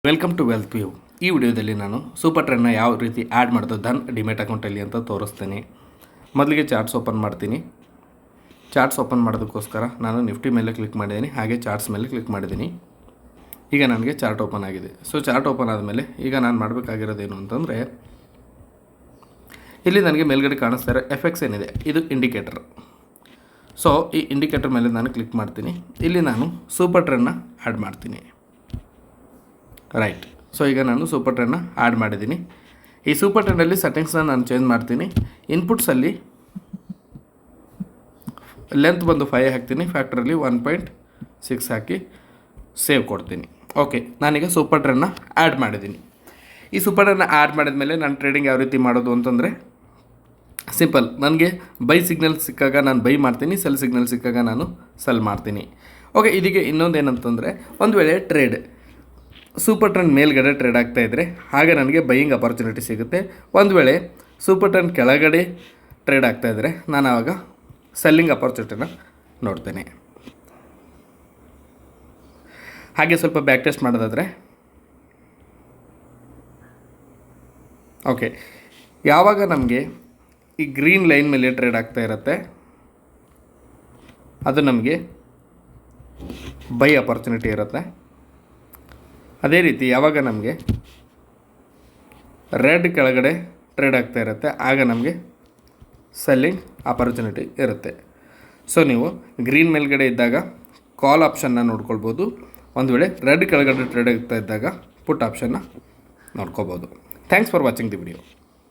Welcome to wealth view. ಈ ವಿಡಿಯೋದಲ್ಲಿ ನಾನು ಸೂಪರ್ ಟ್ರೆಂಡ್ನ ಯಾವ ರೀತಿ ಆ್ಯಡ್ ಮಾಡೋದು ಧನ್ ಡಿಮೆಟ್ ಅಕೌಂಟಲ್ಲಿ ಅಂತ ತೋರಿಸ್ತೀನಿ. ಮೊದಲಿಗೆ ಚಾರ್ಟ್ಸ್ ಓಪನ್ ಮಾಡ್ತೀನಿ. ಚಾರ್ಟ್ಸ್ ಓಪನ್ ಮಾಡೋದಕ್ಕೋಸ್ಕರ ನಾನು ನಿಫ್ಟಿ ಮೇಲೆ ಕ್ಲಿಕ್ ಮಾಡಿದ್ದೀನಿ, ಹಾಗೆ ಚಾರ್ಟ್ಸ್ ಮೇಲೆ ಕ್ಲಿಕ್ ಮಾಡಿದ್ದೀನಿ. ಈಗ ನನಗೆ ಚಾರ್ಟ್ ಓಪನ್ ಆಗಿದೆ. ಸೊ ಚಾರ್ಟ್ ಓಪನ್ ಆದಮೇಲೆ ಈಗ ನಾನು ಮಾಡಬೇಕಾಗಿರೋದೇನು ಅಂತಂದರೆ, ಇಲ್ಲಿ ನನಗೆ ಮೇಲ್ಗಡೆ ಕಾಣಿಸ್ತಾ ಇರೋ ಎಫೆಕ್ಸ್ ಏನಿದೆ ಇದು ಇಂಡಿಕೇಟರ್. ಸೊ ಈ ಇಂಡಿಕೇಟರ್ ಮೇಲೆ ನಾನು ಕ್ಲಿಕ್ ಮಾಡ್ತೀನಿ. ಇಲ್ಲಿ ನಾನು ಸೂಪರ್ ಟ್ರೆಂಡ್ನ ಆ್ಯಡ್ ಮಾಡ್ತೀನಿ. ರೈಟ್. ಸೊ ಈಗ ನಾನು ಸೂಪರ್ ಟ್ರೆಂಡ್ನ ಆ್ಯಡ್ ಮಾಡಿದ್ದೀನಿ. ಈ ಸೂಪರ್ ಟ್ರೆಂಡಲ್ಲಿ ಸೆಟ್ಟಿಂಗ್ಸ್ನ ನಾನು ಚೇಂಜ್ ಮಾಡ್ತೀನಿ. ಇನ್ಪುಟ್ಸಲ್ಲಿ ಲೆಂತ್ ಬಂದು 5 ಹಾಕ್ತೀನಿ, ಫ್ಯಾಕ್ಟ್ರಲ್ಲಿ 1.6 ಹಾಕಿ ಸೇವ್ ಕೊಡ್ತೀನಿ. ಓಕೆ, ನಾನೀಗ ಸೂಪರ್ ಟ್ರೆಂಡ್ನ ಆ್ಯಡ್ ಮಾಡಿದ್ದೀನಿ. ಈ ಸೂಪರ್ ಟ್ರೆಂಡ್ನ ಆ್ಯಡ್ ಮಾಡಿದ ಮೇಲೆ ನಾನು ಟ್ರೇಡಿಂಗ್ ಯಾವ ರೀತಿ ಮಾಡೋದು ಅಂತಂದರೆ ಸಿಂಪಲ್. ನನಗೆ ಬೈ ಸಿಗ್ನಲ್ ಸಿಕ್ಕಾಗ ನಾನು ಬೈ ಮಾಡ್ತೀನಿ, ಸೆಲ್ ಸಿಗ್ನಲ್ ಸಿಕ್ಕಾಗ ನಾನು ಸೆಲ್ ಮಾಡ್ತೀನಿ. ಓಕೆ, ಇದಕ್ಕೆ ಇನ್ನೊಂದು ಏನಂತಂದರೆ, ಒಂದು ವೇಳೆ ಟ್ರೇಡ್ ಸೂಪರ್ ಟ್ರೆಂಡ್ ಮೇಲ್ಗಡೆ ಟ್ರೇಡ್ ಆಗ್ತಾ ಇದ್ದರೆ ಹಾಗೆ ನನಗೆ ಬೈಯಿಂಗ್ ಅಪರ್ಚುನಿಟಿ ಸಿಗುತ್ತೆ. ಒಂದು ವೇಳೆ ಸೂಪರ್ ಟ್ರೆಂಡ್ ಕೆಳಗಡೆ ಟ್ರೇಡ್ ಆಗ್ತಾಯಿದ್ರೆ ನಾನು ಆವಾಗ ಸೆಲ್ಲಿಂಗ್ ಅಪರ್ಚುನಿಟಿನ ನೋಡ್ತೇನೆ. ಹಾಗೆ ಸ್ವಲ್ಪ ಬ್ಯಾಕ್ ಟೆಸ್ಟ್ ಮಾಡೋದಾದರೆ, ಓಕೆ, ಯಾವಾಗ ನಮಗೆ ಈ ಗ್ರೀನ್ ಲೈನ್ ಮೇಲೆ ಟ್ರೇಡ್ ಆಗ್ತಾ ಇರುತ್ತೆ ಅದು ನಮಗೆ ಬೈ ಅಪರ್ಚುನಿಟಿ ಇರುತ್ತೆ. ಅದೇ ರೀತಿ ಯಾವಾಗ ನಮಗೆ ರೆಡ್ ಕೆಳಗಡೆ ಟ್ರೇಡ್ ಆಗ್ತಾ ಇರುತ್ತೆ ಆಗ ನಮಗೆ ಸೆಲ್ಲಿಂಗ್ ಅಪರ್ಚುನಿಟಿ ಇರುತ್ತೆ. ಸೊ ನೀವು ಗ್ರೀನ್ ಮೇಲ್ಗಡೆ ಇದ್ದಾಗ ಕಾಲ್ ಆಪ್ಷನ್ನ ನೋಡ್ಕೊಳ್ಬೋದು. ಒಂದು ವೇಳೆ ರೆಡ್ ಕೆಳಗಡೆ ಟ್ರೇಡ್ ಆಗ್ತಾ ಇದ್ದಾಗ ಪುಟ್ ಆಪ್ಷನ್ನ ನೋಡ್ಕೋಬೋದು. Thanks for watching the video.